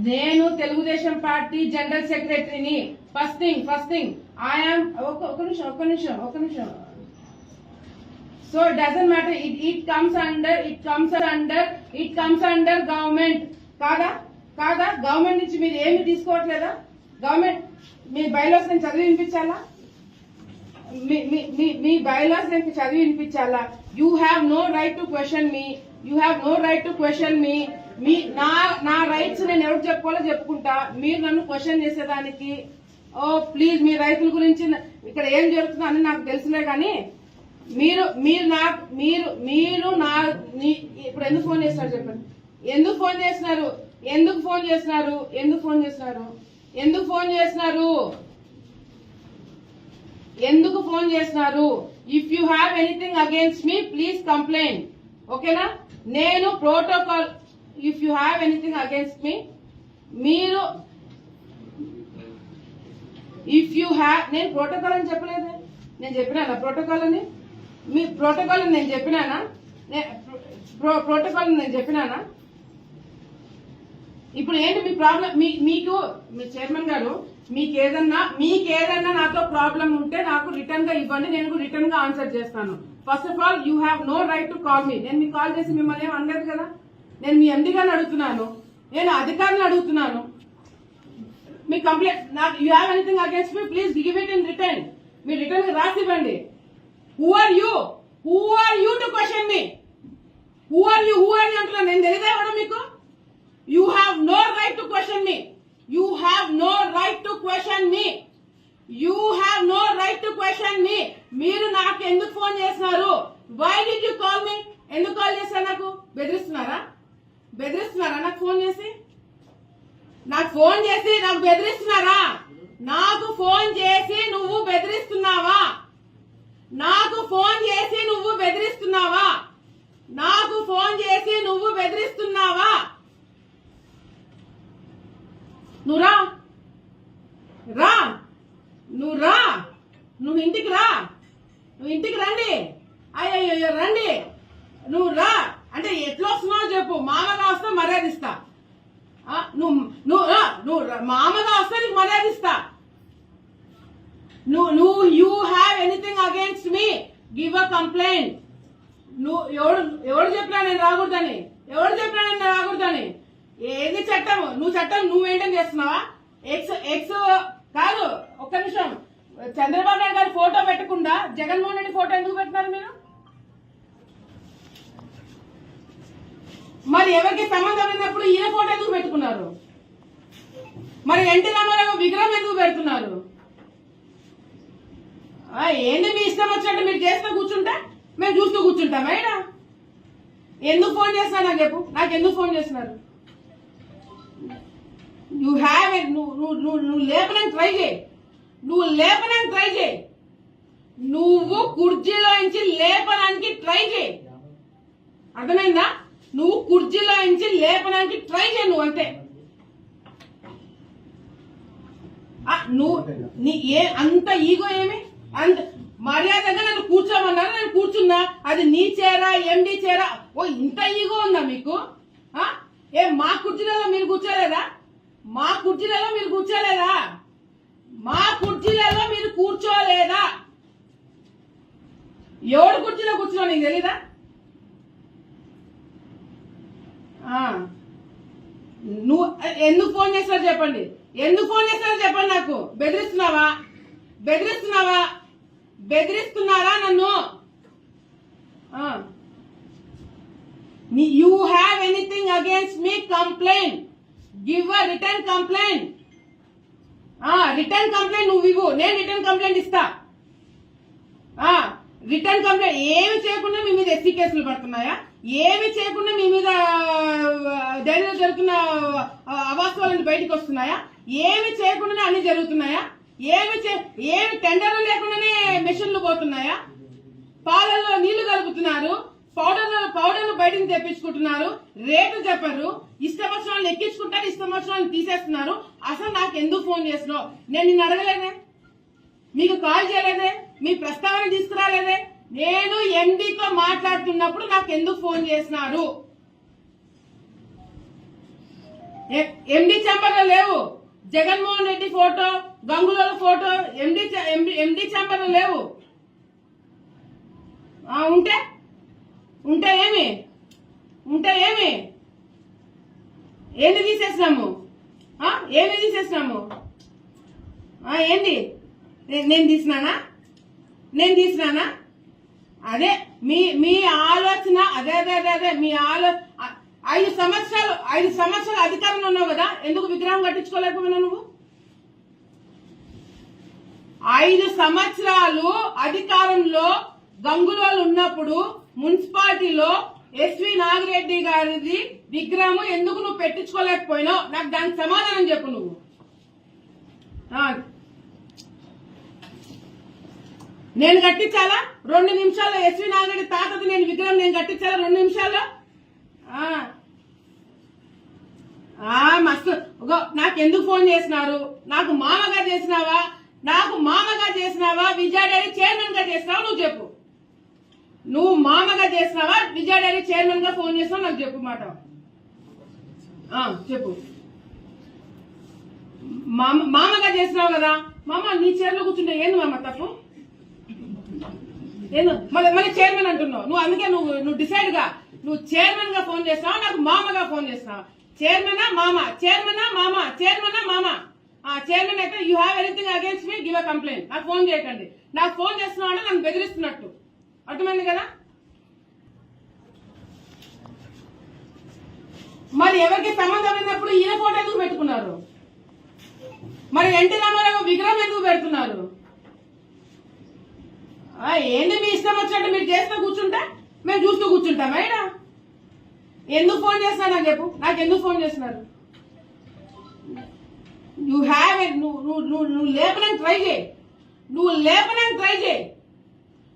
నేను Telugu Desam party general సెక్రటరీని. First thing I'm ఒక నిమిషం. So it doesn't matter. It comes under government. కాదా గవర్నమెంట్ నుంచి మీరు ఏమి తీసుకోవట్లేదా? గవర్నమెంట్ మీ బైలాస్ నేను చదివి వినిపించాలా? మీ బైలాస్ నేను చదివి వినిపించాలా? You have no right to question మీ నా రైట్స్ నేను ఎవరికి చెప్పుకోవాలో చెప్పుకుంటా. మీరు నన్ను క్వశ్చన్ చేసేదానికి ప్లీజ్ మీ రైతుల గురించి ఇక్కడ ఏం జరుగుతుందో అని నాకు తెలుసులే. కానీ మీరు ఇప్పుడు ఎందుకు ఫోన్ చేస్తున్నారు చెప్పండి. ఎందుకు ఫోన్ చేస్తున్నారు? If you have anything against me please complaint. ఓకేనా? నేను protocol if you have anything against మీ మీరు నేను ప్రోటోకాల్ అని చెప్పలేదే. నేను చెప్పినానా ప్రోటోకాల్ అని? మీ ప్రోటోకాల్ నేను చెప్పినానా? ఇప్పుడు ఏంటి మీ ప్రాబ్లం? మీకు మీ చైర్మన్ గారు మీకేదన్నా నాతో ప్రాబ్లం ఉంటే నాకు రిటర్న్ గా ఇవ్వండి. నేను రిటర్న్ గా ఆన్సర్ చేస్తాను. First of all you have no right to call me. నేను మీకు కాల్ చేసి మిమ్మల్ని ఏం అనలేదు కదా. నేను మీ ఎండీ గారిని అడుగుతున్నాను, నేను అధికారులను అడుగుతున్నాను. మీ కంప్లైంట్ నాకు you have anything against me please give it in return. మీరు రిటర్న్ రాసి ఇవ్వండి. Who are you to question me? Who are you అంటున్నాను. నేను తెలియదా ఇవ్వడం మీకు? You have no right to question me. You have no right to question me. మీరు నాకు ఎందుకు ఫోన్ చేస్తున్నారు? Why did you call me? ఎందుకు కాల్ చేశారు? నాకు బెదిరిస్తున్నారా? నాకు ఫోన్ చేసి నాకు బెదిరిస్తున్నారా? నాకు ఫోన్ చేసి నువ్వు బెదిరిస్తున్నావా? నువ్వు ఇంటికి రండి. అయ్యో రండి. నువ్వు రా అంటే ఎట్లా వస్తున్నావు చెప్పు. మామగా వస్తా మర్యాద ఇస్తా. నువ్వు మామగా వస్తా నీకు మర్యాద ఇస్తా. You have anything against me give a complaint. ఎవడు చెప్పినా నేను రాకూడదని? ఏది చట్టం? నువ్వు మెయింటైన్ చేస్తున్నావా? ఎక్స్ కాదు. ఒక్క నిమిషం. చంద్రబాబు నాయుడు గారి ఫోటో పెట్టకుండా జగన్మోహన్ రెడ్డి ఫోటో ఎందుకు పెట్టినారు మీరు? మరి ఎవరికి సంబంధం లేనప్పుడు ఈయన ఫోటో ఎందుకు పెట్టుకున్నారు? మరి ఎన్టీ రామారావు విగ్రహం ఎందుకు పెడుతున్నారు? ఏంటి మీ ఇష్టం వచ్చినట్టు మీరు చేస్తూ కూర్చుంటే మేము చూస్తూ కూర్చుంటాం. అయినా ఎందుకు ఫోన్ చేస్తున్నారు నాకు చెప్పు. నాకు ఎందుకు ఫోన్ చేస్తున్నారు? యూ హ్యావ్ నువ్వు లేపడానికి ట్రై చేయి. నువ్వు కుర్చీలో నుంచి లేపడానికి ట్రై చేయి. అర్థమైందా? నువ్వు కుర్చీలో నుంచి లేపడానికి ట్రై చేయి. నువ్వు అంతే. అంత ఈగో ఏమి? అంత మర్యాదగా నన్ను కూర్చోమన్నారు, నేను కూర్చున్నా. అది నీ చేరా ఎండి చేరా? ఇంత ఈగో ఉందా మీకు? మా కుర్చీలలో మీరు కూర్చోలేదా? ఎవడు కుర్చీలో కూర్చున్నావు నీకు తెలీదా? నువ్వు ఎందుకు ఫోన్ చేస్తారో చెప్పండి. నాకు బెదిరిస్తున్నారా నన్ను? You have anything against me complaint. Give a return complaint. నువ్వు ఇవ్వు, నేను రిటర్న్ కంప్లైంట్ ఇస్తా. రిటర్న్ కంప్లైంట్ ఏమి చేయకుండా మీ మీద ఎస్సీ కేసులు పడుతున్నాయా? ఏమి చేయకుండా మీ మీద డైరీలో జరుగుతున్న అవాస్తవాలను బయటకు వస్తున్నాయా? ఏమి చేయకుండానే అన్ని జరుగుతున్నాయా? ఏమి టెండర్లు లేకుండానే మెషిన్లు పోతున్నాయా? పాలల్లో నీళ్లు కలుపుతున్నారు, పౌడర్లు బయటకు తెప్పించుకుంటున్నారు, రేట్లు చెప్పరు, ఇష్టం వచ్చిన వాళ్ళని ఎక్కించుకుంటారు, ఇష్టం వచ్చిన వాళ్ళని తీసేస్తున్నారు. అసలు నాకు ఎందుకు ఫోన్ చేస్తున్నావు? నేను నిన్ను అడగలేదే, మీకు కాల్ చేయలేదే, మీ ప్రస్తావన తీసుకురాలేదే. నేను ఎండీతో మాట్లాడుతున్నప్పుడు నాకు ఎందుకు ఫోన్ చేస్తున్నారు? ఎండి ఛాంబర్ లో లేవు. జగన్మోహన్ రెడ్డి ఫోటో, గంగుల ఫోటో ఎండి ఛాంబర్ లో లేవు. ఉంటే ఉంటే ఏమి ఏంది తీసేసినాము? ఏమి తీసేసినాము? ఏంది నేను తీసినానా? అదే మీ ఆలోచన. అదే మీ 5 సంవత్సరాలు అధికారంలో ఉన్నావు కదా, ఎందుకు విగ్రహం కట్టించుకోలేకపోయినా నువ్వు? 5 సంవత్సరాలు అధికారంలో గంగులోలు ఉన్నప్పుడు మున్సిపాలిటీలో ఎస్వి నాగిరెడ్డి గారిది విగ్రహం ఎందుకు నువ్వు పెట్టించుకోలేకపోయినావు? నాకు దానికి సమాధానం చెప్పు నువ్వు. నేను కట్టించాలా 2 నిమిషాల్లో? ఎస్వి నాగిరెడ్డి తాతది విగ్రహం నేను కట్టించాలా 2 నిమిషాల్లో? మస్తు. నాకెందుకు ఫోన్ చేసినారు? నాకు మామగా చేసినావా? విజయ డైరీ చైర్మన్ గా చేసినావా? నువ్వు చెప్పు. నువ్వు మామగా చేసినావా? విజయ డైరీ చైర్మన్ గా ఫోన్ చేసినావు? నాకు చెప్పు మాట. చెప్పు. మామగా చేసినావు కదా. మామ నీ చైర్లో కూర్చుంటే ఏంది మామ తప్పు? మళ్ళీ చైర్మన్ అంటున్నావు నువ్వు. అందుకే నువ్వు డిసైడ్ గా. నువ్వు చైర్మన్ గా ఫోన్ చేస్తున్నావా, నాకు మామగా ఫోన్ చేస్తున్నావా? చైర్మనా మామ? చైర్మన్ అయితే you have anything against me, give a complaint. నాకు ఫోన్ చేయకండి. నాకు ఫోన్ చేస్తున్నావు అంటే నన్ను బెదిరిస్తున్నట్టు అర్థమైంది కదా. మరి ఎవరికి సంబంధం లేనప్పుడు ఈయన ఫోటో ఎందుకు పెట్టుకున్నారు? మరి ఎన్టీ రామారావు విగ్రహం ఎందుకు పెడుతున్నారు? ఏంది మీ ఇష్టం వచ్చినట్టు మీరు చేస్తూ కూర్చుంటే మేము చూస్తూ కూర్చుంటామా? ఇక్కడ ఎందుకు ఫోన్ చేస్తున్నా నాకు చెప్పు. నాకు ఎందుకు ఫోన్ చేస్తున్నారు? యూ హ్యావ్ నువ్వు లేపడానికి ట్రై చేయి.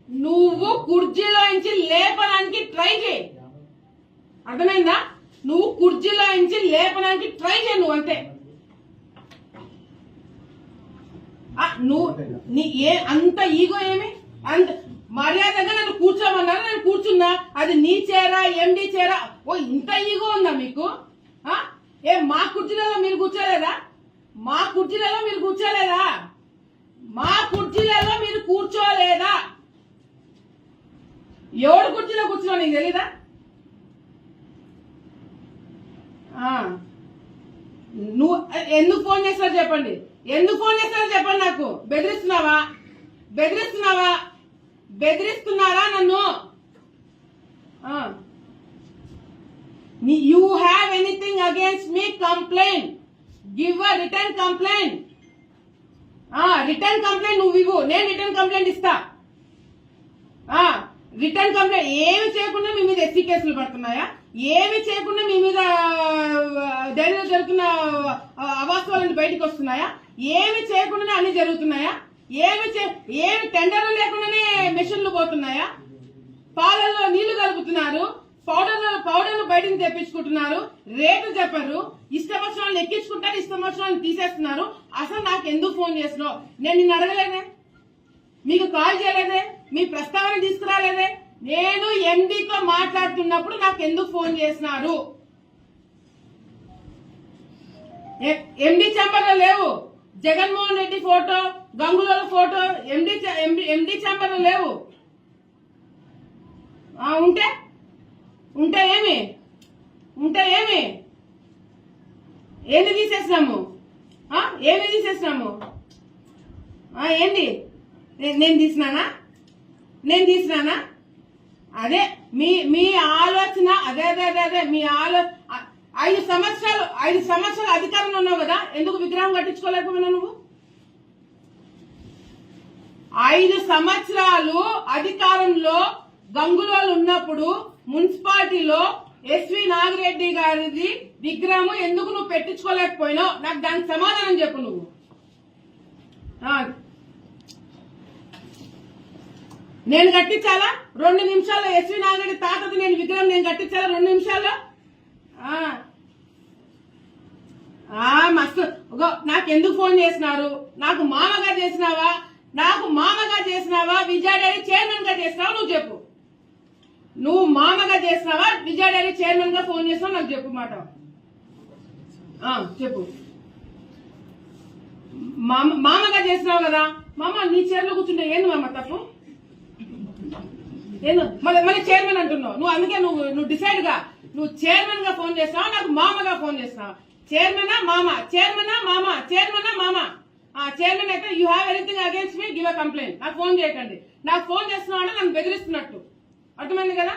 నువ్వు కుర్చీలోంచి లేపడానికి ట్రై చేయి. అర్థమైందా? నువ్వు కుర్చీలోంచి లేపడానికి ట్రై చేయి. నువ్వు అంతే. నీ అంత ఈగో ఏమి? అంత మర్యాదగా నన్ను కూర్చోమన్నారు, నేను కూర్చున్నా. అది నీ చేరా, ఎండి చేరా? ఇంత ఈగో ఉందా మీకు? మా కుర్చీలలో మీరు కూర్చోలేదా? మా కుర్చీలలో మీరు కూర్చోలేదా? ఎవడు కుర్చీలో కూర్చున్నా నీకు తెలీదా? నువ్వు ఎందుకు ఫోన్ చేస్తారో చెప్పండి. నాకు బెదిరిస్తున్నారా నన్ను? You have anything against me, complaint. Give a return complaint. నువ్వు ఇవ్వు, నేను రిటర్న్ కంప్లైంట్ ఇస్తా. రిటర్న్ కంప్లైంట్ ఏమి చేయకుండా మీ మీద ఎస్సీ కేసులు పడుతున్నాయా? ఏమి చేయకుండా మీ మీద డైరీలో జరుగుతున్న అవాస్తవాలను బయటకు వస్తున్నాయా? ఏమి చేయకుండానే అన్ని జరుగుతున్నాయా? ఏమి టెండర్లు లేకుండానే మెషిన్లు పోతున్నాయా? పాలల్లో నీళ్లు కలుపుతున్నారు, పౌడర్లు బయటకు తెప్పించుకుంటున్నారు, రేటు చెప్పరు, ఇష్టం వచ్చిన వాళ్ళని ఎక్కించుకుంటారు, ఇష్టం వచ్చిన వాళ్ళని తీసేస్తున్నారు. అసలు నాకు ఎందుకు ఫోన్ చేస్తున్నావు? నేను నిన్ను అడగలేదే, మీకు కాల్ చేయలేదే, మీ ప్రస్తావన తీసుకురాలేదే. నేను ఎండీతో మాట్లాడుతున్నప్పుడు నాకు ఎందుకు ఫోన్ చేసినారు? ఎండి ఛాంబర్ లో లేవు. జగన్మోహన్ రెడ్డి ఫోటో, గంగుల ఫోటో ఎండి ఛాంబర్ లో లేవు. ఉంటే ఏమి ఏంది తీసేసినాము? ఏంది నేను తీసినానా? అదే మీ ఆలోచన. అదే మీ 5 సంవత్సరాలు అధికారంలో ఉన్నావు కదా, ఎందుకు విగ్రహం కట్టించుకోలేకపోయినా నువ్వు? 5 సంవత్సరాలు అధికారంలో గంగులోలు ఉన్నప్పుడు మున్సిపాలిటీలో ఎస్వి నాగిరెడ్డి గారిది విగ్రహం ఎందుకు నువ్వు పెట్టించుకోలేకపోయినావు? నాకు దానికి సమాధానం చెప్పు నువ్వు. నేను కట్టించాలా 2 నిమిషాల్లో? ఎస్వి నాగిరెడ్డి తాతది విగ్రహం నేను కట్టించాలా 2 నిమిషాల్లో? మస్తు. నాకెందుకు ఫోన్ చేసినారు? నాకు మామగా చేసినావా? విజయ డైరీ చైర్మన్ గా చేసినావా? నువ్వు చెప్పు. నువ్వు మామగా చేసినావా? విజయ డైరీ చైర్మన్ గా ఫోన్ చేసినావు? నాకు చెప్పు మాట. చెప్పు. మామగా చేసినావు కదా, మామ నీ చైర్లో కూర్చుంటే ఏంది మామ తప్పు? ఏంది మళ్ళీ చైర్మన్ అంటున్నావు నువ్వు? అందుకే నువ్వు డిసైడ్ గా, నువ్వు చైర్మన్ గా ఫోన్ చేస్తావా నాకు మామగా ఫోన్ చేస్తావా? చైర్మనా మామ, చైర్మనా మామ, చైర్మనా మామ. చైర్మన్ అయితే you have anything against me give a complaint. నాకు ఫోన్ చేయకండి. నాకు ఫోన్ చేస్తున్నావు అంటే నన్ను బెదిరిస్తున్నట్టు, అర్థమైంది కదా?